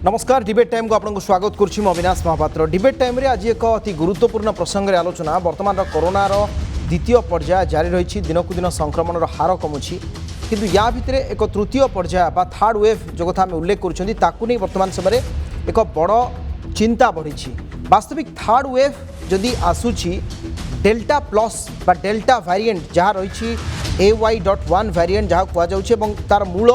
नमस्कार debate time को आपको स्वागत करुच्ची अविनाश महापात्र। डिबेट टाइम रे आज एक अति गुरुत्वपूर्ण प्रसंग रे आलोचना। वर्तमान कोरोनार द्वितीय पर्याय जारी रही, दिनकू दिन संक्रमण हार कमुची, किंतु या भितर एक तृतीय पर्याय बा थर्ड वेव जो कथा आम उल्लेख करूँ वर्तमान समय एक बड़ चिंता बढ़ी। वास्तविक थर्ड वेव जदि आसूची डेल्टा प्लस बा डेल्टा वेरिएंट जहाँ रही AY.1 वेरिएंट जहाँ कहुच्छे तार मूल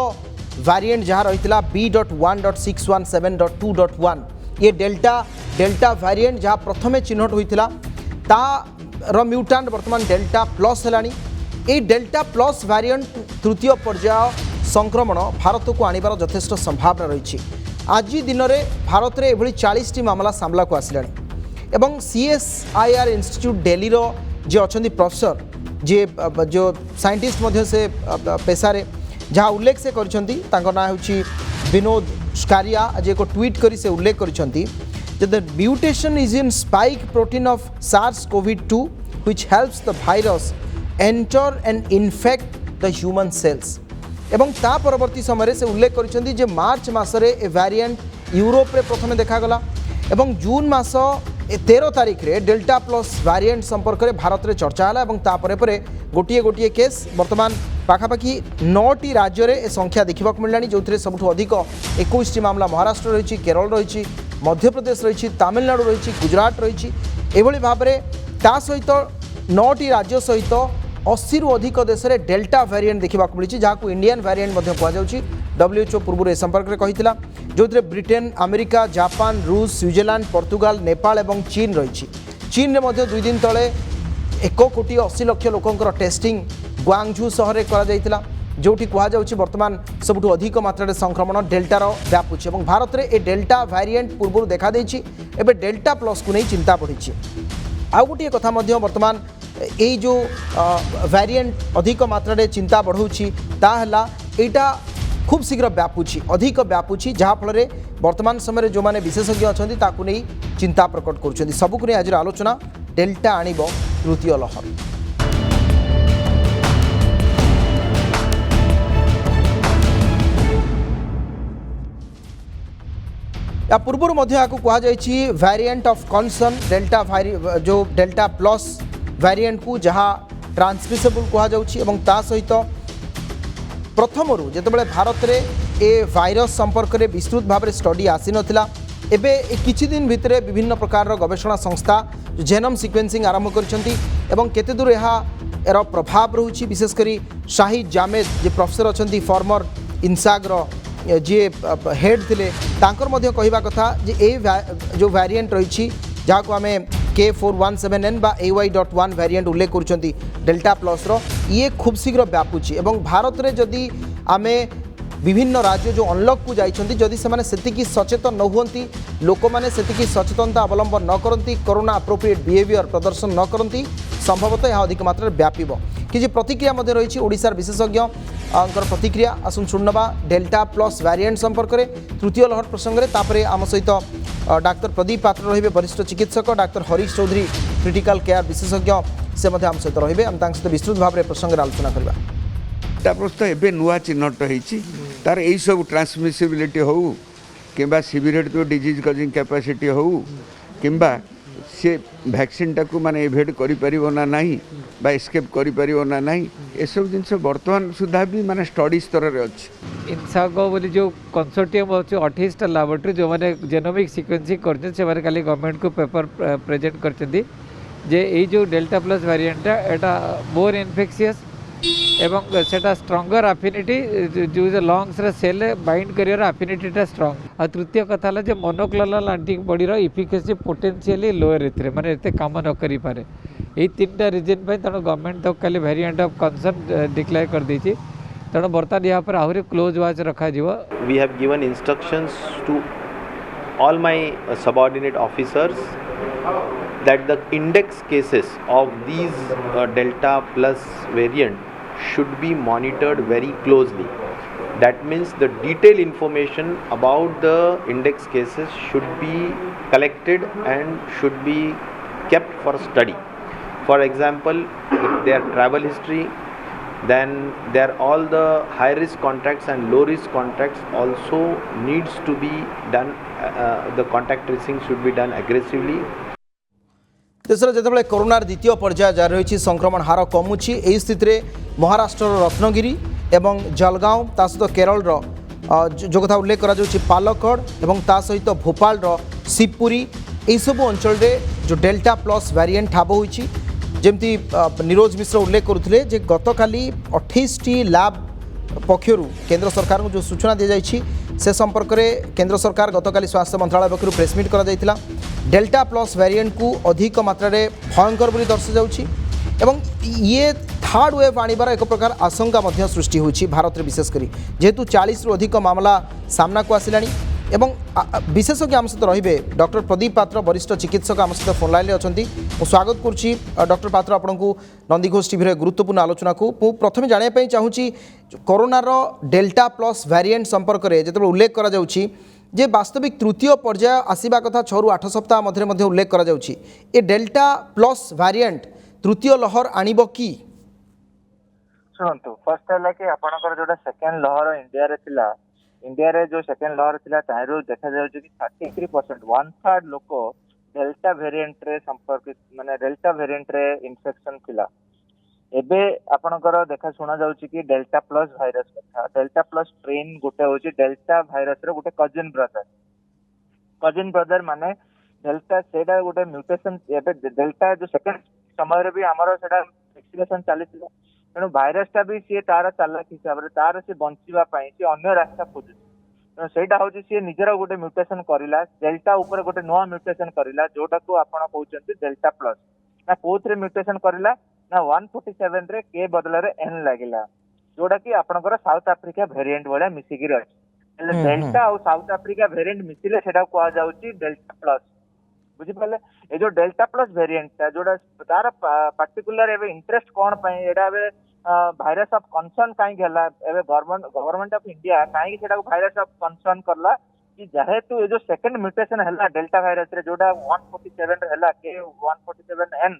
वेरिएंट जहाँ रही B.1.617.2.1 ये डेल्टा वेरिएंट जहाँ प्रथमे चिन्हट होता तार म्यूटांट वर्तमान डेल्टा प्लस है। ये डेल्टा प्लस वेरिएंट तृतीय पर्याय संक्रमण भारत को आनिबार यथेष्ट संभावना रही। आज दिन में भारत में यह 40 मामला सामना को आसला एवं CSIR इंस्टीट्यूट दिल्ली जे अच्छा प्रोफेसर जे जो साइंटिस्ट से पेशारे जहाँ उल्लेख से ना हूँ विनोद स्कारिया आज एक ट्वीट करी से उल्लेख कर the mutation is in spike protein of SARS-CoV-2 which helps the virus enter and infect the human cells। एवं ता परवर्ती समय से उल्लेख कर मार्च मसरे ए वेरिएंट यूरोप रे प्रथमे देखागला एवं जून मास 13 तारीख रे डेल्टा प्लस वेरिएंट संपर्क में भारत में चर्चा है और तापर गोटे गोटे केस वर्तमान पाखापाखि 9टी राज्य में संख्या देखा मिलला जो सबुठ अधिक 21टी मामला महाराष्ट्र रही, केरल रही, मध्यप्रदेश रही, तमिलनाडु रही, गुजरात रही। एभली भाव में ता सहित 9टी राज्य सहित 80 रु अधिक देश में डेल्टा वेरिएंट देखा मिली जहाँ इंडियन वेरिएंट कहुच्छी। WHO पूर्व ए संपर्क में कही जो ब्रिटेन, अमेरिका, जापान, रूस, स्विट्जरलैंड, पोर्तुगाल, नेपाल और चीन रही। चीन में 2 दिन तले 1,80,00,000 लोकंर टेस्टिंग ग्वांगझू सहर में करा जो कहुच्छी वर्तमान सबुठ अधिक मात्रा संक्रमण डेल्टार व्यापुची और भारत में ए डेल्टा वेरिएंट पूर्व देखा एवं डेल्टा प्लस को नहीं चिंता बढ़ी। आउ गोटे कथा वर्तमान ये जो वेरिएंट अधिक मात्रा चिंता बढ़ाऊँगी ताहला एटा खूब शीघ्र व्यापुची अधिक व्यापुची जहाँफल वर्तमान समय जो मैंने विशेषज्ञ अच्छा ताकू नहीं चिंता प्रकट कर सबको नहीं आज आलोचना डेल्टा आणिब तृतीय लहर। या पूर्व कहुई वेरिएंट ऑफ कनसर्न डेल्टा जो डेल्टा प्लस वेरिएंट को जहाँ ट्रांसमिसेबल कहुता सहित प्रथम जितेबाला भारत में ए वायरस संपर्क में विस्तृत भाव में स्टडी आसी नाला एबे किछि दिन भितर विभिन्न प्रकार गवेषणा संस्था जेनोम सिक्वेन्सिंग आरंभ कर केते दूर यार प्रभाव रोचे विशेषकर शाहिद जामेद जे प्रोफेसर अच्छा फॉर्मर इनसाग्र जी हेड थिले तांकर मध्य कहवा कथा जे ए जो वेरिएंट रही जहाँ को आम K417N बा AY.1 वेरिएंट उल्लेख कर डेल्टा प्लस ये खूब शीघ्र व्यापुची एवं भारत में जदि आमे विभिन्न राज्य जो अनलक को जाइछंती जदि से सेतिकी सचेतन न हुअंती लोक मैंने सेतिकी सचेतनता अवलंबन न करती कोरोना अप्रोप्रिएट बिहेवियर प्रदर्शन न करती संभवतः यह अधिक मात्रा व्यापिब। कि प्रतिक्रिया रही ओडिशार विशेषज्ञ प्रतिक्रिया आसुन शुणवा डेल्टा प्लस वेरिएंट संपर्क में तृतीय लहर प्रसंग में तापर आम सहित डाक्तर प्रदीप पात्र रही वरिष्ठ चिकित्सक doctor Harish Chaudhary critical care विशेषज्ञ से आम सहित रही आम सहित विस्तृत भाव में प्रसंग में आलोचना करवा। प्रश्न एवं नुआ चिन्हट होती तार यही सब ट्रांसमिसिबिलिटी हो कि सिवियरिटी तो डिजीज कजिंग कैपेसिटी हो कि सी वैक्सीन टाक माने एभेड करा ना बा एस्केप करा ना ये सब जिन बर्तमान सुधा भी माने स्टडी स्तर में अच्छी इनसागो बोली जो कंसोर्टियम अच्छे 28टा लैबोरेटरी जो मैंने जेनोमिक सिक्वेंसिंग कर खाली गवर्नमेंट को पेपर प्रेजेंट कर जो डेल्टा प्लस वेरिएंट एटा मोर इनफेक्शियस एवं सेटा स्ट्रंगर एफिनिटी जो लंग्स रे सेल बाइंड करियर एफिनिटीटा स्ट्रंग आ तृतीय कथा है मोनोक्लोनल एंटीबॉडीर इफिकेसी पोटेंशियली लोअर एथे माने एते काम न करि पारे यही 3टा रीजन पे तेणु गवर्नमेंट तो खाली वेरिएंट ऑफ कंसर्न डिक्लेयर कर देछि तेणु बर्तमान यहाँ पर आहरी क्लोज वाच रखा जीव। We have given instructions to all my subordinate officers that the index cases of these delta plus variant should be monitored very closely. That means the detailed information about the index cases should be collected and should be kept for study. For example, their travel history, then there all the high risk contacts and low risk contacts also needs to be done. The contact tracing should be done aggressively. देश में जिते कोरोनार द्वितीय पर्याय जारी रही संक्रमण हार कमुची यही स्थित में महाराष्ट्र रत्नगिरी एवं जलगांव ता सहित केरल जो कथा उल्लेख करा पालक्कड़ एवं ता सहित भोपाल शिवपुरी यही सब अंचल जो डेल्टा प्लस वेरिएंट ठाब होती जमती निरोज मिश्र उल्लेख करुले गतकाली 28टी लैब पक्षर केंद्र सरकार को जो सूचना दी जाइए से संपर्क में केंद्र सरकार गतकाली स्वास्थ्य मंत्रालय पक्षर प्रेसमिट करा डेल्टा प्लस वेरिएंट को अधिक मात्रा भयंकर बोली दर्शाई एवं ये थर्ड वेव आनिबार एक प्रकार आशंका सृष्टि होती भारत में विशेषकर जेहेतु 40 रु अधिक मामला सामना को आसिलानी एवं विशेषज्ञ आम सहित रे डॉक्टर प्रदीप पात्र वरिष्ठ चिकित्सक आम सहित फोन लाइन अच्छा स्वागत करुच्ची डॉक्टर पात्र आपन को नंदीघोष टीवी गुरुत्वपूर्ण आलोचना को प्रथम जानापी चाहूँगी कोरोनार डेल्टा प्लस वेरिएंट संपर्क में जो उल्लेख करा जाउछि जे वास्तविक तृतीय पर्याय आसवा कथा 6 रु 8 सप्ताह मध्य उल्लेख करा जाउछि ए डेल्टा प्लस वेरिएंट तृतीय लहर आनिब कि शुणु फर्स्ट है कि आपंकर जो सेकेंड लहर इंडिया रे जो सेकेंड लहर थिला तारू देखा जाउछि कि 33% 1/3 लोक डेल्टा वेरिएंट रे संपर्कित माने डेल्टा वेरिएंट रे इन्फेक्शन थिला एबे आपणकर देखा सुना जाउछि कि डेल्टा प्लस भाइरस कथा डेल्टा प्लस स्ट्रेन गोटे होछि डेल्टा भाइरस रे गोटे कजिन ब्रदर माने डेल्टा सेडा गोटे म्यूटेशन एबे डेल्टा जो सेकंड समय रे भी हमर सेडा वैक्सीनेशन चलीथिला तेणु भाइरसटा भी सी तार चालाक हिसाब से तार से बंचवा सी अन्य रास्ता खोजुଛି तेणु ସେଇଟା ହେଉଛି सी निजर गोटे म्यूटेशन करला डेल्टा ऊपर गोटे नुआ म्यूटेशन करला जोटा को आपण कहउचंती डेल्टा प्लस ना कोथरे म्यूटेशन करला ना 147 रे के बदल रे एन लागिला जोटा कि आपनकर साउथ अफ्रीका वेरिएंट वाला मिसिकी अछि એટલે डेल्टा और साउथ अफ्रीका वेरिएंट मिसिले सेटा को जाउची डेल्टा प्लस बुझी पाले ए जो डेल्टा प्लस वेरिएंट जोड़ा तार पर्टिकुलर एबे इंटरेस्ट कोन पई एडा एबे भाइरस ऑफ कंसर्न काई गेला एबे गवर्नमेंट ऑफ इंडिया काई सेटा को भाइरस ऑफ कंसर्न करला कि जेहेतु ए जो सेकंड म्यूटेशन हैला डेल्टा भाइरस रे जोड़ा 147 रे हैला के 147N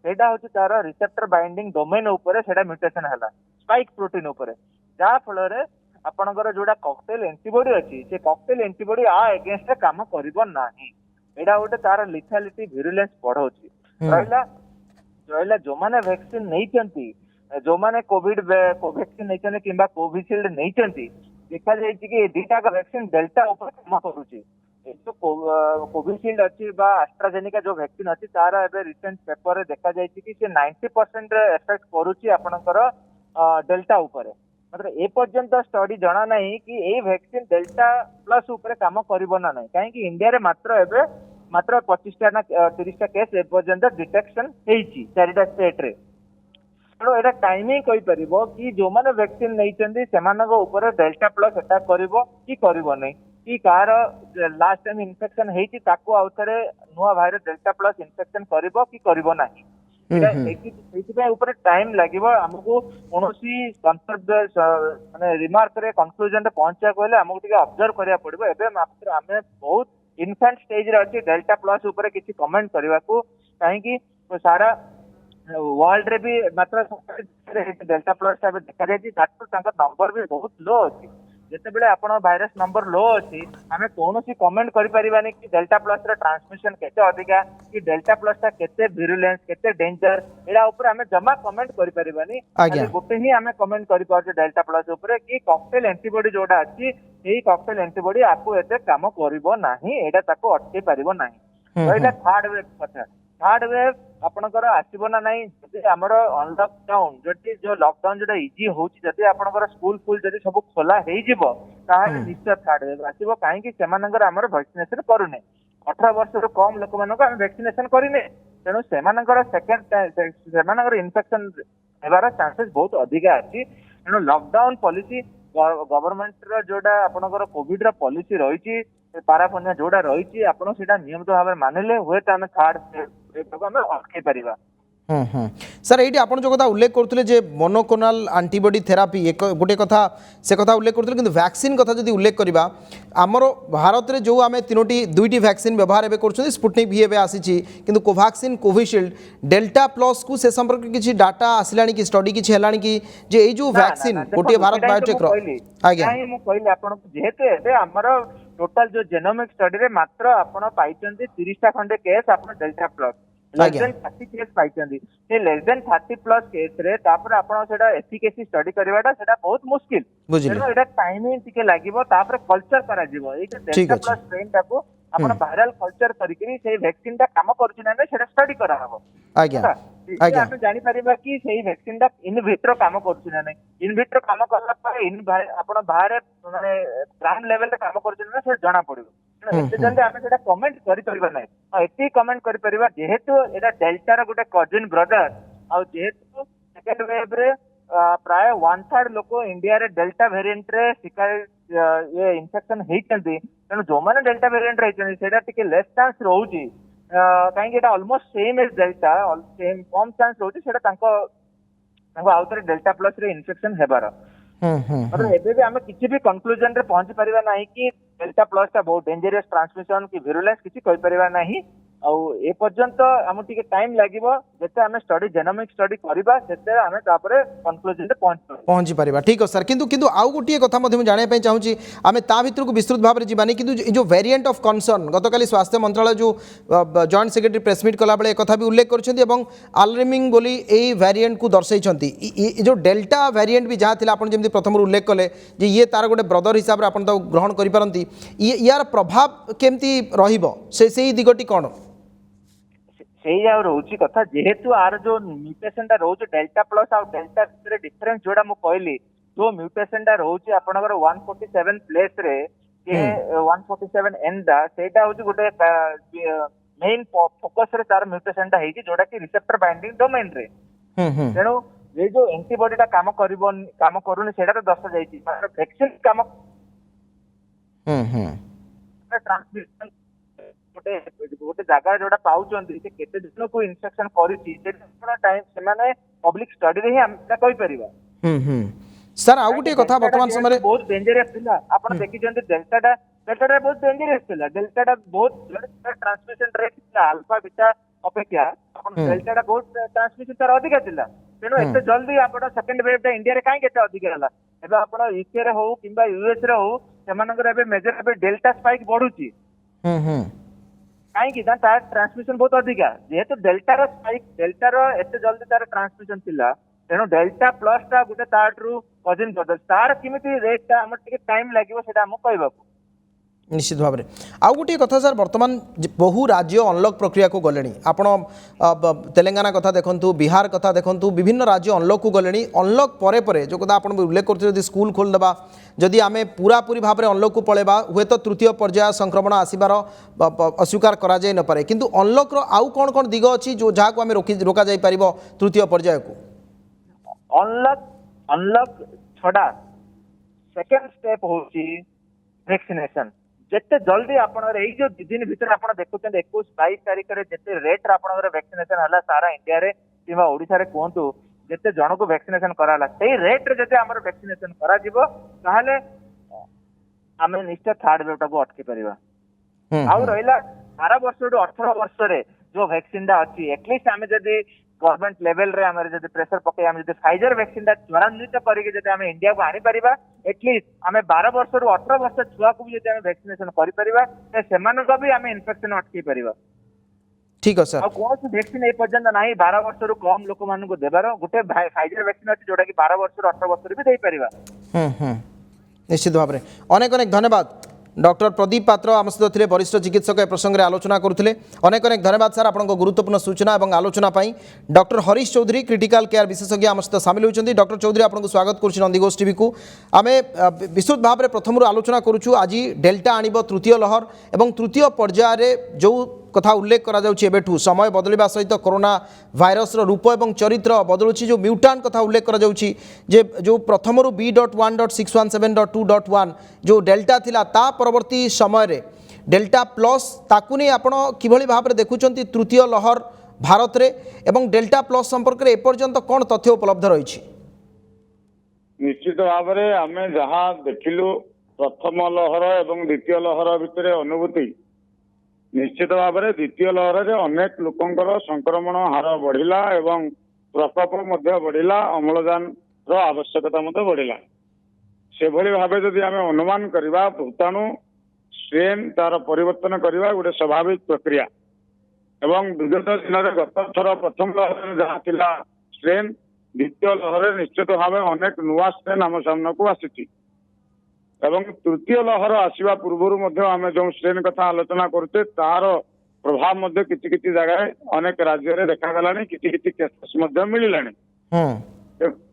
सेटा होची तार रिसेप्टर बाइंडिंग डोमेन ऊपर सेटा म्यूटेशन हैला स्पाइक प्रोटीन ऊपर जा फल रे आपनकर जोड़ा कॉकटेल एंटीबॉडी अछि से कॉकटेल एंटीबॉडी आ अगेंस्ट काम करिवो नाही एडा गोटे तार लिथालिटी भिरुलेंस बढ़ाउछि रहिला जो माने वैक्सीन नहीं जो माने कोवैक्सीन नहीं किंबा कोविशील्ड नहीं देखा जाए कि दीटा का वैक्सीन डेल्टा ऊपर काम करुछि तो कोविशील्ड अच्छी बा एस्ट्राजेनिका जो वैक्सीन अच्छी तार एबे रिसेंट पेपर रे देखा जाए कि से 90% एफेक्ट करुछि आपनकर डेल्टा ऊपर मतलब ए पर्यंत स्टडी जना नहीं कि ए वैक्सीन डेल्टा प्लस ऊपर काम करिवो ना नहीं काहे कि इंडिया रे मात्र 25टा ना 30टा केस ए पर्यंत डिटेक्शन हेछि चारिटा स्टेट रे तेणु एटा टाइमिंग कहि परिबो कि जो माने वैक्सीन नहीं सेमानक ऊपर डेल्टा प्लस अटैक करिवो कि करिवो नहीं कि कार लास्ट टाइम इन्फेक्शन हेछि ताको आउथरे नुवा भाइरस डेल्टा प्लस इन्फेक्शन करिवो कि करिवो नहीं ऊपर टाइम लगे आमको कौन कंसेप्ट माने रिमार्क रे कंक्लूजन रे पहुंचा कहले आमको टिके ऑब्जर्व करिया पड़िबो एबे मात्र आमे बहुत इन्फेंट स्टेज रे अछि डेल्टा प्लस ऊपर किछि कमेंट करबा को काहे कि सारा वर्ल्ड रे भी मात्र डेल्टा प्लस ता देखा जाय ताको तांका नंबर भी बहुत लो अछि जेते बेले आपण भाइरस नंबर लो अछि हमें कोनोसी कमेंट करि परिबानी कि डेल्टा प्लस रे ट्रांसमिशन केते अधिका कि डेल्टा प्लस ता केते विरुलेंस केते डेंजर एडा ऊपर हमें जमा कमेंट करि परिबानी गोटे ही हमें कमेंट करि पाछे डेल्टा प्लस ऊपर कि कॉकटेल एंटीबॉडी जोडा अछि एही कॉकटेल एंटीबॉडी आपको एते काम करिवो नाही एडा ताको अटके परिवो नाही एडा थर्ड वेव कथा थर्ड वेव आपनकर आसीबो ना नहीं जदि हमर अनलॉकडाउन जदि जो लॉकडाउन जोटा इजी होची जदि आपनकर स्कूल फुल जदि सब खोला हेई जिवो ताहाले निश्चय थर्ड वेव आसीबो काहे कि सेमानकर हमर वैक्सीनेशन करूने 18 वर्ष रो कम लोक मानको हम वैक्सीनेशन करिने तेनु सेमानकर सेकंड सेमानकर इन्फेक्शन हेबार चांसेस बहुत अधिक अछि तेनु लॉकडाउन पॉलिसी गवर्नमेंट रो जोटा आपनकर कोविड रो पॉलिसी रहिछि पाराफोनिया जोड़ा रही आपड़ से नियमित भाव में मानिले हुए तो आम थर्ड वेव में अटकई पार सर ये आप जो कथा उल्लेख करते मोनोकोनाल एंटीबॉडी थेरापी एक गोटे कथा से कथा उल्लेख करते कि वैक्सीन कथा जब उल्लेख करवा आमर भारत में जो आम दुईटी वैक्सीन व्यवहार एवं कर स्पुटनिक भी एवं आसी कि कोवैक्सीन कोविशील्ड डेल्टा प्लस को से संपर्क किसी डाटा आसला कि स्टडी किसी है कि जे ये जो वैक्सीन गोटे भारत बायोटेक आज्ञा कहली आपन जेहेतु आमर टोटल जो जेनोमिक स्टडी रे मात्र आपण पाइचंदी 30टा खंडे केस आपण delta plus less than 30 cases पाइचंदी से लेस देन 30 प्लस केस रे तापर आपण सेटा एफिकेसी स्टडी करवाटा सेटा बहुत मुश्किल तेनो एटा टाइमिंग टिके लागिवो तापर कल्चर करा जीवो ए डेल्टा प्लस स्ट्रेन टाको आपण वायरल कल्चर करिकरी से वैक्सीन टा काम करूची ना सेटा स्टडी करा हबो आज्ञा आज्ञा आपण जानि परिबा कि सेही वैक्सीन टा इन विट्रो काम करूची ना इन विट्रो काम करला पर इन आपण बाहर माने ग्राउंड लेवल रे काम करूची ना से जाना पड़िबो एते जल्दी आमे सेटा कमेंट करि परिबा नै एते कमेंट करि परिबा जेहेतु एटा डेल्टा रा गुटे कजिन ब्रदर आ जेहेतु सेकंड वेव रे प्राय 1/3 लोक इंडिया रे डेल्टा वेरिएंट रे शिकार ये इन्फेक्शन हेइचंदी तेणु जो माने डेल्टा वेरिएंट रहिचंदी सेटा टिके लेस चांस रहउची कहीं एटा almost same as delta same कम चांस रहउची सेटा तांको आउतरे डेल्टा प्लस रे इन्फेक्शन हेबार मतलब एबे भी आमे किछि भी कंक्लूजन रे पहुंच परिबा नाही कि डेल्टा प्लस ता बहुत डेंजरस ट्रांसमिशन की विरुलेंस किछि कहि परिबा नाही आउ ए पर्यंत हम टिके टाइम लागिवो जेते आमे स्टडी जेनोमिक स्टडी करबा सेते आमे तापरे कंक्लूजन रे पहुंच परिबा ठीक है सर किंतु आउ गोटे कथा मध्ये जाने पई चाहूची आमे ता भितर को विस्तृत भाव रे जीवानी किंतु जो वेरिएंट ऑफ कंसर्न गतकाली स्वास्थ्य मंत्रालय जो जॉइंट सेक्रेटरी प्रेस मीट कला बेले कथा भी उल्लेख करछन्ती एवं अलार्मिंग बोली ए वेरिएंट को दर्शाइछन्ती जो डेल्टा वेरिएंट भी जहाँ थिला आपण जेमति प्रथम उल्लेख कले जे ये तार गोटे ब्रदर हिसाब रे आपण तो ग्रहण करि परंती यार प्रभाव केमती रहिबो से दिगटी कोन सेही जाव रोची कथा जेहेतु आर जो म्यूटेशन टा रोची डेल्टा प्लस आ डेल्टा रे डिफरेंस जोडा मु कहली जो म्यूटेशन टा रोची आपनकर 147 प्लेस रे के 147 एन दा सेटा होची गोटे मेन फोकस रे तार म्यूटेशन टा हेची जोडा कि रिसेप्टर बाइंडिंग डोमेन रे तेनो ये जो एंटीबॉडी टा काम करूनी सेटा तो दर्शा जाईची मात्र वैक्सीन काम ट्रांसमिशन गोटे जगह जोटा पाउचंदी से केते दिन को इन्फेक्शन करिछि से टाइम से माने पब्लिक स्टडी रे ही हम कहि परिबा सर आ गुटे कथा वर्तमान समय रे बहुत डेंजरस थिला आपण देखि जंती डेल्टा टा बहुत डेंजरस थिला डेल्टा टा बहुत ट्रांसमिशन रेट थिला अल्फा बीटा अपेक्षा आपण डेल्टा टा बहुत ट्रांसमिशन तार अधिक थिला तेनो एते जल्दी आपण सेकंड वेव टा इंडिया रे काई केते अधिक हला एबे आपण यूके रे हो किबा यूएस रे हो सेमानकर एबे मेजर एबे डेल्टा स्पाइक बढ़ुची कहीं तार ट्रांसमिशन बहुत अधिक जेहेतु डेल्टा स्पाइक डेल्टा एते जल्दी तार ट्रांसमिशन थिला तेणु डेल्टा प्लस टा गोटे तारु कजिन ब्रदर तार किमिति रेट टा हमर टिके टाइम लागिवो सेटा हम कहबाकू निश्चित भाव में आउ गोटे कथा सर वर्तमान बहु राज्य अनलक प्रक्रिया को गले आपण तेलंगाना कथा देखु बिहार कथा देखु विभिन्न राज्य अनलक को गले अनलक परे परे जो कथा आप उल्लेख करते स्कूल खोलदेबा जदि आम पूरा पूरी भाव में अनलक को पलैबा हुए तो तृतीय पर्याय संक्रमण आसबार अस्वीकार करा जाय न पारे किंतु अनलक आउ कौन कौन दिग अच्छी जो जहाँ को आम रोका जाय पारिबो तृतीय पर्याय को अनलक छड़ा सेकंड स्टेप होची वैक्सीनेशन जेते जल्दी आपनर एई जो दिन भीतर आपण देखुछन 21-22 तारिख रे जेते रेट रे आपनर वैक्सीनेशन हला सारा इंडिया रे किबा ओडिसा रे कोंतु जेते जण को वैक्सीनेशन कराला सेही रेट रे जेते हमर वैक्सीनेशन करा जिवो ताहाले आमे निश्चय थर्ड वेव टाको अटके परिबा आउ रहिला 12 वर्ष टू 18 वर्ष रे जो वैक्सीन दा अछि एटलीस्ट आमे जदी गवर्नमेंट लेवल रे आमे जदी प्रेशर पके आमे जदी फाइजर वैक्सीन दा त्वरान्वित करिके जदी आमे इंडिया को आनी परिबा एटलीस्ट आमे 12 वर्ष रु 18 वर्ष छुआ को भी जदी आमे वैक्सीनेशन करि परिबा ते सेमान को भी आमे इन्फेक्शन अटकी परिबा ठीक है सर आ कोन से वैक्सीन ए पर्यंत नाही 12 वर्ष रु कम लोक मान को देबार गोटे फाइजर वैक्सीन अछि जोडा कि 12 वर्ष रु 18 वर्ष रे भी देई परिबा निश्चित भाव में अनेक अनेक धन्यवाद डॉक्टर प्रदीप पात्र आम सहित थे वरिष्ठ चिकित्सक ए प्रसंग में आलोचना करते अनेक अनेक धन्यवाद सर आपको गुरुत्वपूर्ण सूचना और आलोचना doctor Harish Chaudhary critical care विशेषज्ञ आम सहित सामिल होती डॉक्टर चौधरी आपको स्वागत करुच्ची नंदीघोष टीवी को आम विस्तृत भाव में प्रथम आलोचना करुचु आज डेल्टा आणिब तृतीय लहर और तृतीय पर्यायर जो कथा उल्लेख करा जाउछि एबेठू समय बदलिबा सहित कोरोना भाइरस रूप और चरित्र बदलुछि जो म्यूटांट कथा उल्लेख करा जाउछि जे जो प्रथम B.1.617.2.1 जो डेल्टा थिला ता परवर्ती समय रे डेल्टा प्लस ताकु नहीं आपण किभली भाव में देखुचंती तृतीय लहर भारत रे एवं डेल्टा प्लस संपर्क में एपर्यंत कौन तथ्य उपलब्ध रही? निश्चित भाव में आम जहाँ देखिलु प्रथम लहर एवं द्वितीय लहर भितर अनुभूति निश्चित भाव में द्वितीय लहर में अनेक लोकंकर संक्रमण हार बढ़िला एवं प्रकोप मध्य बढ़िला अम्लजान आवश्यकता मध्य बढ़िला से भली भाव जदि आम अनुमान करवा भूताणु स्ट्रेन तार परिवर्तन करवा गोटे स्वाभाविक प्रक्रिया एवं विगत दिन में गत थर प्रथम लहर जहाँ थिला स्ट्रेन द्वितीय लहर निश्चित भाव अनेक नुआ स्ट्रेन आम सामना को आसी तृतीय लहर आसवा पूर्व आम जो स्ट्रेन कथा आलोचना करुचे तार प्रभाव किसी जगह अनेक राज्य देखा किसी केसेस मिलला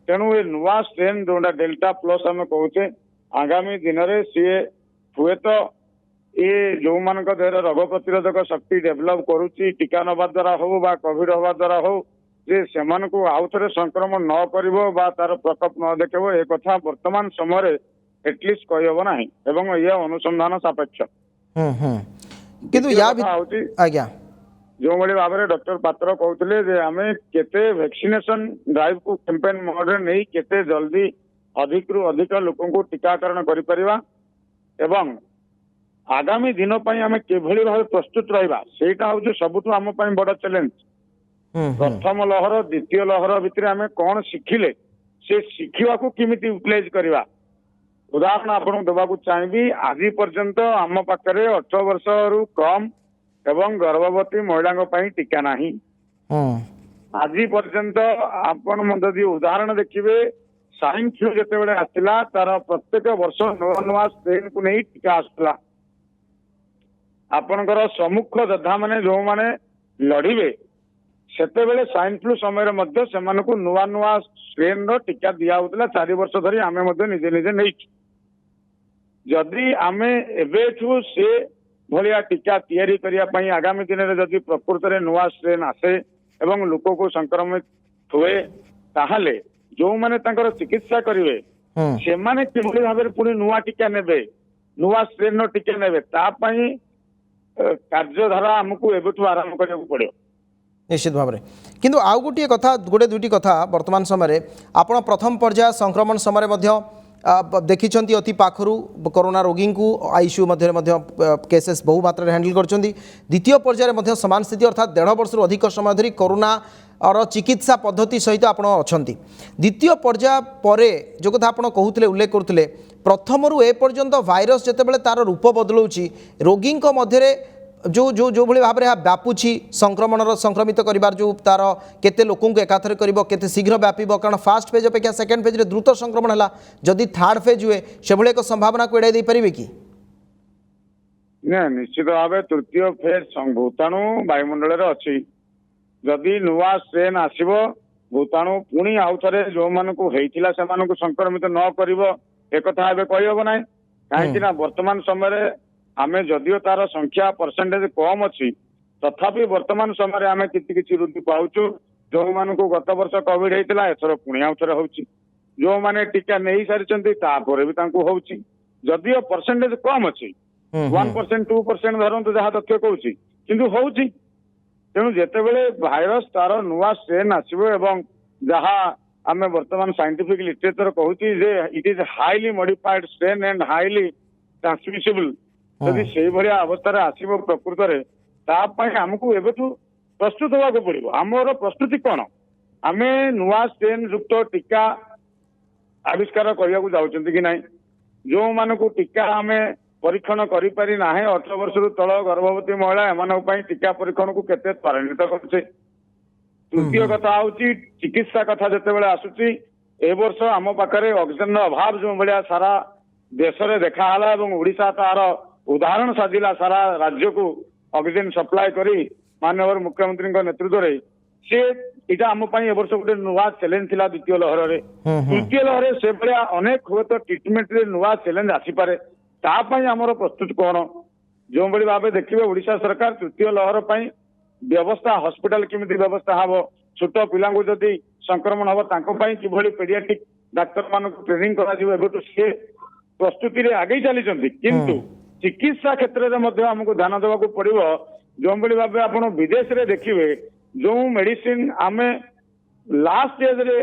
तेणु ये नुआ स्ट्रेन जोटा डेल्टा प्लस आम कहे आगामी दिन में सी हुए तो ये जो मान देह रोग प्रतिरोधक शक्ति डेभलप करुच्ची टीका नवा द्वारा हो बा कोविड हवा द्वारा हो जे से आउ थे संक्रमण न कर तार प्रकोप न देखो ए कथा वर्तमान समय एटलिस्ट कहब ना एवं ये अनुसंधान सापेक्ष किंतु या आज्ञा जो भाई भाव में डॉक्टर पात्र कहते आम केते वैक्सीनेशन ड्राइव को कैंपेन मोड नहीं केते जल्दी अधिक रु अधिक लोक को टीकाकरण करिपरिबा एवं आगामी दिन आम किभली भाव प्रस्तुत रहा सेटा हूँ सबुठ आम बड़ चैलेंज प्रथम लहर द्वितीय लहर भितर आम कौन शिखिले से शिखा को किमिति यूटिलाइज करवा उदाहरण आपको देवाक चाहिए आज पर्यंत आम पाखे 18 वर्ष रु कम एवं गर्भवती महिला टीका नहीं आज पर्यंत आपण जदि उदाहरण देखिए स्वाइन फ्लू जिते आसला तार प्रत्येक वर्ष नुआ नुआ स्ट्रेन को नहीं टीका आसला आपणकर सम्मुख योद्धा मैंने जो मैंने लड़े सेते स्वाइन फ्लू समय से नुआ नुआ स्ट्रेन टीका दिया होता 4 वर्ष धरी आम निजे निजे नहीं जदि आम एवं से भाया टीका तैयारी करने आगामी दिन में जदि प्रकृत में नुआ स्ट्रेन आसे एवं लोक को संक्रमित हुए ताहले जो मैंने चिकित्सा करेंगे से माने किभली भाव में पुणी नुआ टीका ने नुआ स्ट्रेन टीका ने कार्यधारा आमको एवं आरंभ करने पड़े निश्चित भाव में किंतु आउ गोटे कथा गोटे दुईटी कथा वर्तमान समय आपण प्रथम पर्याय संक्रमण समय देखी अति पाखु कोरोना रोगी को आईसीयू मध्य केसेस बहु मात्रा हैंडल कर द्वितीय पर्यायर समान स्थिति अर्थात 1.5 वर्ष अधिक समय धरी कोरोना और चिकित्सा पद्धति सहित आपण अच्छा द्वितीय पर्याय पर जो कथा आप कहते उल्लेख करते प्रथम रु ए पर्यंत भाइरस जितेबाला तार रूप बदलाऊँच रोगी मध्य जो जो जो भाई भाव में व्यापुची संक्रमण संक्रमित कर जो तार केते लोक एकाथर कर शीघ्र व्याप कारण फास्ट फेज अपेक्षा सेकेंड फेज द्रुत संक्रमण है जदि थर्ड फेज हुए से भाई एक संभावना को एड़ाई पारे कि निश्चित भाव तृतीय फेज भूताणु वायुमंडल अच्छी जदि नुआ स्ट्रेन आसब भूताणु पुणी आउ थे जो मानू से संक्रमित न कर एक कहब ना कहीं वर्तमान समय आमे जदियो तार संख्या परसेंटेज कम अच्छी तथापि वर्तमान समय आमे किसी वृद्धि पाऊचु जो मान को गत वर्ष कोविड होता एथर पुणी आउ थे हो जो मैंने टीका नहीं सारी भी जदियो परसेंटेज कम अच्छी 1% 2% धरतु जहाँ तथ्य कहूँ किंतु हूँ तेणु जितेबले भाइरस तार नुआ स्ट्रेन आसो एवं जहाँ आम वर्तमान साइंटिफिक लिटरेचर कहूँ it is highly modified strain and highly transmissible जदि से भाया अवस्था आसो प्रकृत में आमको एवं प्रस्तुत होगा पड़ो आमर प्रस्तुति कौन आम नुआ स्ट्रेन युक्त टीका आविष्कार करने को जाऊँ कि ना जो मान को टीका आम परीक्षण करी ना 18 वर्ष तल गर्भवती महिला एम टीका परीक्षण को केते त्वरान्वित करे तृतीय कथा हूँ चिकित्सा कथा जिते आसूची ए वर्ष आम पाखे ऑक्सीजन अभाव जो भाया सारा देश में देखाला ओडिशा तार उदाहरण साजिला सारा राज्य को ऑक्सीजन सप्लाई करी माननीय मुख्यमंत्री नेतृत्व में सी इटा आम वर्ष गोटे नुआ चैलेंज थिला द्वितीय लहर में तृतीय लहर से भाया अनेक हुए तो ट्रिटमेंट नुआ चैलेंज आसीपे तापाई आमर प्रस्तुत कौन जो भाई भाव देखिए ओडिशा सरकार तृतीय लहर पर व्यवस्था हॉस्पिटल केमिति व्यवस्था हम छोट पिला जदि संक्रमण हम कि पेडियाट्रिक डाक्तर मान ट्रेनिंग कर सी प्रस्तुति आगे चली किंतु चिकित्सा क्षेत्र में आमको ध्यान देवाक पड़ो जो भाई भाव आप विदेश में देखिए जो मेडिसिन आमे लास्ट स्टेज रे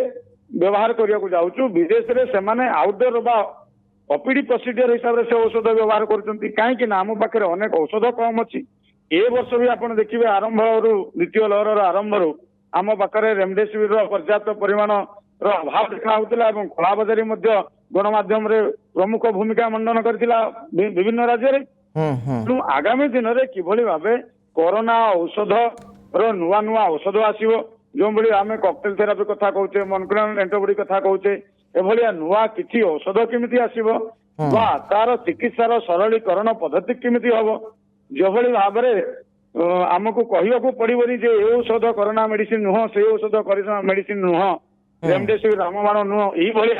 व्यवहार करिया को जाउछु विदेश रे से माने आउटडोर बा ओपीडी प्रोसीजर हिसाब रे से औषध व्यवहार करछंती काहे कि नाम पाखरे अनेक औषध कम अछि ए वर्ष भी आपण देखिबे आरंभ रु द्वितीय लहर आरंभ रु आम पाखरे रेमडेसिविर रो पर्याप्त परिमाण रो अभाव देखा होतिला एवं खला बजारी मध्य गणमाध्यम रे प्रमुख भूमिका मंडन करथिला विभिन्न राज्य रे तेणु आगामी दिन रे किभली भाबे कोरोना औषध रो नुआ नुआ औषध आसीबो जो भली आमे कॉकटेल थेरापी कथा कहूचे मोनोक्लोनल एंटीबॉडी कथा कहूचे एभलिया नुआ किछि औषध केमिति आसीबो बा तार चिकित्सार सरलीकरण पद्धति केमिति हबो जोभली भाबरे आमको कहिबाकू पड़िबनी जे ए औषध कोरोना मेडिसिन नुह से औषध कोरोना मेडिसिन नुह रेमडेसिविर रामबाण नुह एही भली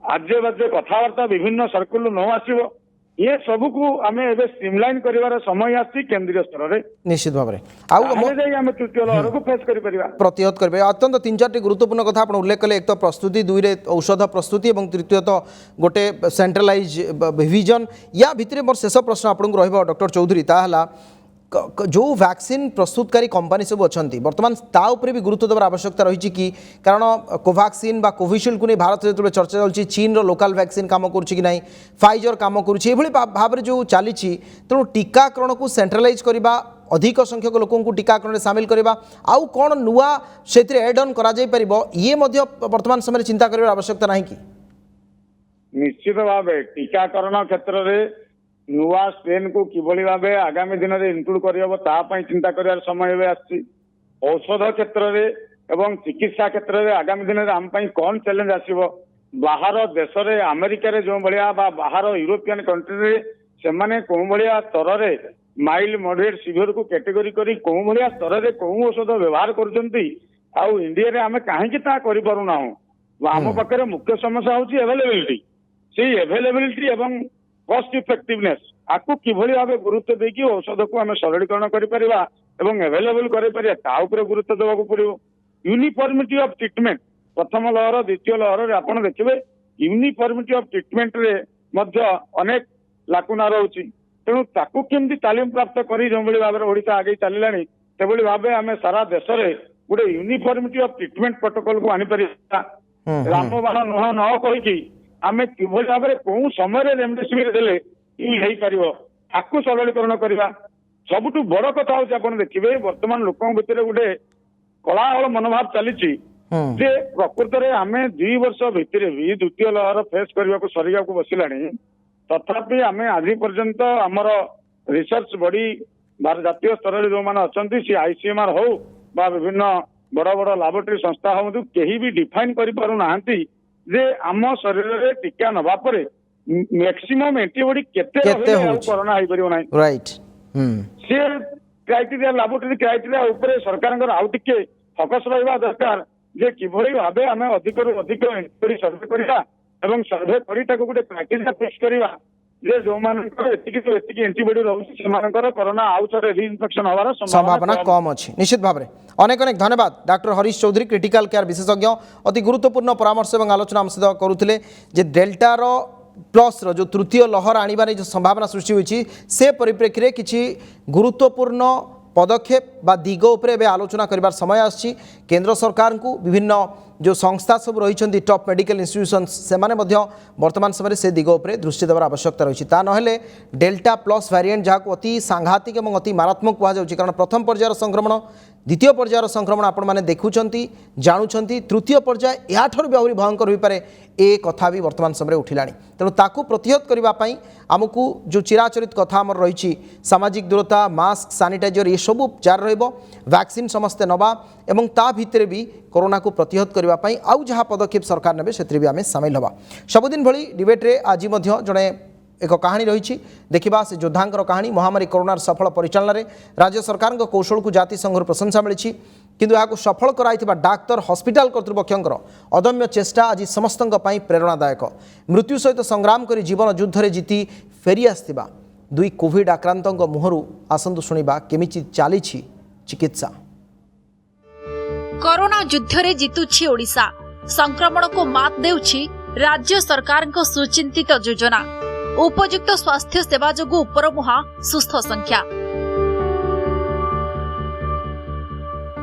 आज्य बाज्य कथावार्ता विभिन्न सर्कुल न आसीबो ये सबू को आम एवं स्ट्रीमलाइन कर समय आसी केंद्रीय स्तर में निश्चित भाव में तृतीय लहर को फेस कर प्रतिहत करेंगे अत्यंत 3-4 गुरुत्वपूर्ण कथा आप उल्लेख कले एक तो प्रस्तुति 2 औषध प्रस्तुति और तृतीयत गोटे सेंट्रलाइज विजन या भितर मोर शेष प्रश्न आपको रहा डॉक्टर चौधरी ताहला जो वैक्सीन प्रस्तुतकारी कंपनी सब अच्छा बर्तमान ता उपरे भी गुरुत्व देवार आवश्यकता रही कि कारण कोवैक्सीन बा कोविशील्ड को नहीं भारत जो चर्चा चलती चीन रो लोकल वैक्सीन काम करुच्ची कि नहीं फाइजर काम करुच्ची भाव में जो चली तेणु टीकाकरण को सेंट्रलाइज करवा अधिक संख्यक लोकों को टीकाकरण सामिल करवा आउ कौन नुआ से एड ऑन करा जाय परिबो ये वर्तमान समय चिंता कर आवश्यकता नहीं कि निश्चित भाव टीकाकरण क्षेत्र में नुआ स्ट्रेन को किभली भाबे आगामी दिन में इनक्लूड करहब तापाई चिंता कर समय आसी औषध क्षेत्र में एवं चिकित्सा क्षेत्र में आगामी दिन में आम कौन चैलेंज आसीबो बाहर देश में अमेरिका रे जो भलिया बा बाहर यूरोपियन कंट्री रे से माने कोन भलिया स्तर रे माइल्ड मॉडरेट सिवियर को कैटेगरी करी कोन भलिया स्तर रे कोन औषध व्यवहार करजंती आउ इंडिया रे आमे काहे कि ता करि पारु ना हो आम पाखरे मुख्य समस्या होची अवेलेबिलिटी से अवेलेबिलिटी एवं कॉस्ट इफेक्टिवनेस आपको किभली भावे गुरुत्व देकी औषध को आम सरलीकरण करिपरिबा एवं अवेलेबल करिपरिबा ता उपरे गुरुत्व देबाकू पड़िबो यूनिफॉर्मिटी ऑफ ट्रीटमेंट प्रथम लहर द्वितीय लहर रे आपण देखिबे यूनिफॉर्मिटी ऑफ ट्रीटमेंट रे मध्य अनेक लाकुना रहउची तेणु ताकू केमती तालीम प्राप्त करी जो भली भाबरे ओडिशा आगे चलिलानी सेभली भाबे आमे सारा देश रे गुडे यूनिफॉर्मिटी ऑफ ट्रीटमेंट प्रोटोकॉल को आनी परिबा रामबाण नुह न कहि आमे किभली भाबरे कोन समय रेमडेसिविर देले ई हेई परिबो ताकू सरलीकरण करबा सबुठु बड़ कथा होची आपण देखिबे वर्तमान लोकन भितर गुडे कलाहल मनोभाव चलीची जे प्रकृत में आम 2 वर्ष भितर भी द्वितीय लहर फेस करने को सरिया को बसिलानी तथापि आम आज पर्यंत आमर रिसर्च बॉडी जातीय स्तर में जो मैंने अच्छा सी आईसीएमआर हो बा विभिन्न बड़ बड़ लैबोरेटरी संस्था हो कहीं भी डिफाइन कर जे आम शरीर में टीका नवा पर मैक्सिमम एंटीबॉडी केते कोरोना हो परियो नाही राइट से क्राइटेरिया लैबोरेटरी क्राइटेरिया ऊपर सरकार आउ टिके फोकस रहा दरकार जे किभली भाबे आमे अधिक रु अधिक एंटीबॉडी सर्वे करिया एवं सर्वे करी ताको गुटे क्राइटेरिया फिक्स करिवा जे जो मानकर एतिकी एंटीबॉडी रहउछि सेमानकर कोरोना आउ थरे रीइन्फेक्शन होवार संभावना कम अछि निश्चित भाबरे अनेक अनेक धन्यवाद doctor Harish Chaudhary critical care विशेषज्ञ अति गुरुत्वपूर्ण परामर्श एवं आलोचना हम सहित करुथिले जे डेल्टा रो प्लस रो जो तृतीय लहर आनिबार जो संभावना सृष्टि होइछि से परिप्रेक्षी रे किछि गुरुत्वपूर्ण पदक्षेप बा दिग उपरे आलोचना करिबार समय आछि केंद्र सरकार को विभिन्न जो संस्था सब रही टॉप मेडिकल इंस्टीट्यूशंस से माने वर्तमान समय से दिग उपरे दृष्टि देवार आवश्यकता रही ता नहेले डेल्टा प्लस वेरिएंट जहाँ अति सांघातिक और अति मारात्मक कहुच्छी कारण प्रथम पर्यायर संक्रमण द्वितीय पर्यायर संक्रमण आपण मैंने देखुंट जानुंट तृतीय पर्याय याठू भी आहरी भयंकर हो पारे ए कथा भी वर्तमान समय उठिलानी तेणु ताकू प्रतिहत करने आमको जो चिराचरित कथा आमर रही सामाजिक दूरता मास्क सानिटाइजर ये सब जारी वैक्सीन समस्ते नवा एवं ता भितर भी कोरोना को प्रतिहत करने आउ जहाँ पदक्षेप सरकार ने से भी आम सामिल हवा सबुदिन भली डिबेट्रे आज जड़े एक कहानी रही देखा से योद्धांकर कहानी महामारी कोरोनार सफल परिचालन में राज्य सरकार कौशल को जातिसंघ प्रशंसा मिली किंतु यहाँ सफल कराई डाक्तर हॉस्पिटल कर्तृपक्षर अदम्य चेष्टा आज समस्त प्रेरणादायक मृत्यु सहित संग्राम कर जीवन युद्ध में जीति फेरी आसथिबा 2 कोविड आक्रांत मुहरु आसंतु शुणिबा केमिति चली चिकित्सा। कोरोना युद्ध रे जितुछि ओडिशा संक्रमण को मात देउछि राज्य सरकार को सुचिंतित योजना उपयुक्त स्वास्थ्य सेवा जोगु उपरमुहा सुस्थ संख्या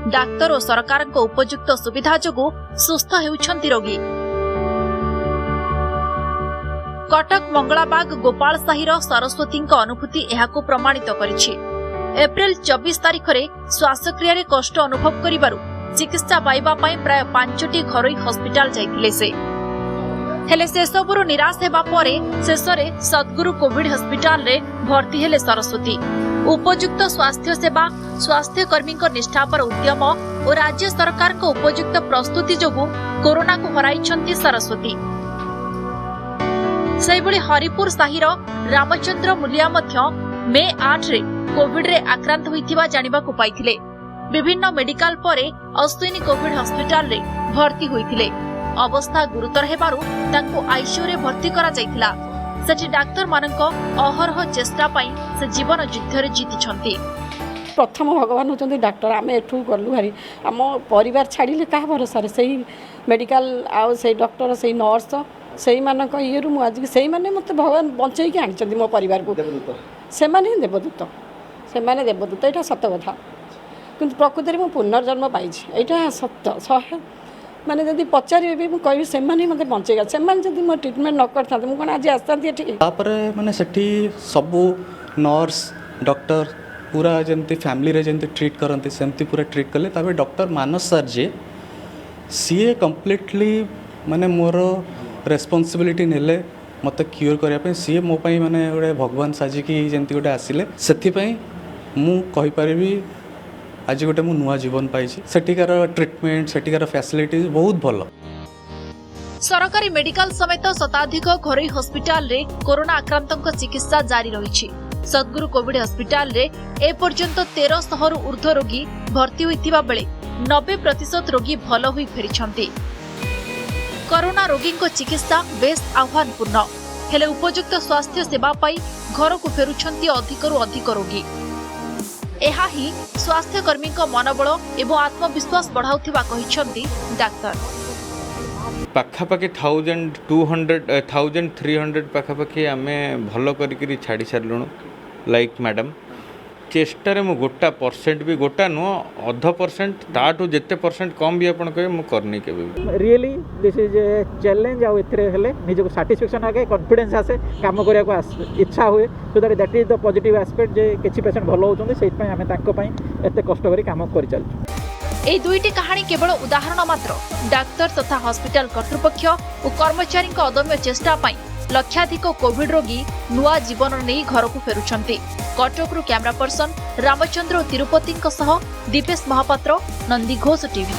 डाक्तर और सरकार उपयुक्त सुविधा जोगु सुस्थ हेउछंती रोगी। कटक मंगलाबाग गोपाल साहिर सरस्वती अनुभूति एहाकु प्रमाणित करिछि। एप्रिल 24 तारिख रे श्वासक्रिया रे कष्ट अनुभव करिबारु चिकित्सा पाइबा पई प्राय 5टी घरोई हॉस्पिटल जाइथिले से हेले से सबुरु निराश हेबा परे शेषरे सद्गुरु कोविड हॉस्पिटल रे भर्ती हेले सरस्वती। उपयुक्त स्वास्थ्य सेवा, स्वास्थ्य कर्मी निष्ठापर उद्यम और राज्य सरकार को उपयुक्त प्रस्तुति जोगु कोरोना को हराइछंती सरस्वती। सेहिभଳି हरिपुर साहिर रामचंद्र मुलिया मध्य मे 8 रे कोविड रे आक्रांत होइथिबा जानिबा को पाइथिले। विभिन्न मेडिकल परे अश्विनी कोविड हॉस्पिटल रे भर्ती होइथिले। अवस्था गुरुतर हेबारु तांको आईसीयू रे भर्ती करा जाइथिला। सेठी डाक्टर मानक अहरह चेष्टा पाई से जीवन युद्ध रे जीतिछंती। प्रथम भगवान होचंती डाक्टर। आमे एठू गलु हारी आम परिवार छाड़िले का भरोसा रे सही मेडिकल आ सही डॉक्टर सही नर्स सही मानक इयरु मु आज सही माने मते भगवान बंचई के आनिचंती मो परिवार को। से माने देवदूत एटा सत्य कथा। किंतु प्रकृति में पुनर्जन्म पाई एटा सत्य सह माने जदि पचारे भी कहि से माने मते बंचेगा। से माने जदि मो ट्रीटमेंट न करता मु कोन आज आस्तांती एठी तापर माने सेठी सब नर्स डॉक्टर पूरा जमती फैमिली रे जमती ट्रीट करंती सेमती पूरा ट्रीट करले। तापर डॉक्टर मानस सर जे सीए कंप्लीटली माने मोर रेस्पॉन्सिबिलिटी नेले मत क्यूर करने पे सी मो पाई माने गोटे भगवान साजिकी जमती गोटे आसिले से मु कहि परिबी आज गोटे मु नुआ जीवन पाई सेठिकार ट्रीटमेंट सेठिकार फैसिलिटीज बहुत भल। सरकारी मेडिकल समेत शताधिक घरोई हॉस्पिटल रे कोरोना आक्रांतक चिकित्सा जारी रही। सद्गुरु कोविड हॉस्पिटल रे ए पर्यंत 1300 रु ऊर्ध्व रोगी भर्ती होइतिबा बेले 90% रोगी भल होई फेरिछंती। कोरोना रोगी को चिकित्सा बेस आह्वानपूर्ण हेले उपयुक्त स्वास्थ्य सेवा पाई घर को फेरुछंती अधिकरु अधिक रोगी। एहा ही स्वास्थ्य कर्मी को मनोबल एवं आत्मविश्वास बढ़ाउथिबा कहिछंती डाक्टर। पाखापाखि 1300 पाखापाखि आमे भल करिकरी छाड़ी सारलुणु। लाइक मैडम चेष्टार मु गोटा परसेंट भी गोटा नुह 0.5% ताठू जेते परसेंट कम भी आपण कहे मु करनी केबे। Really this is a challenge आ एथरे हेले निजको सैटिस्फैक्शन आके कॉन्फिडेंस आसे काम करिया को इच्छा हुए so that is the positive aspect जे किछि पेशेंट भलो होचोंदी सेहि पय हमें ताको पय एते कष्ट करी काम करि चलछु। एही दुईटी कहानी केवल उदाहरण मात्र। डाक्टर तथा हॉस्पिटल कर्तृपक्ष और कर्मचारी अदम्य चेष्टा पाई लक्षाधिक कोविड रोगी नुआ जीवन नहीं घर को फेरुछंती। कटकरू camera person Ramchandra Tirupati Dipesh Mohapatra, Nandi Ghosh TV.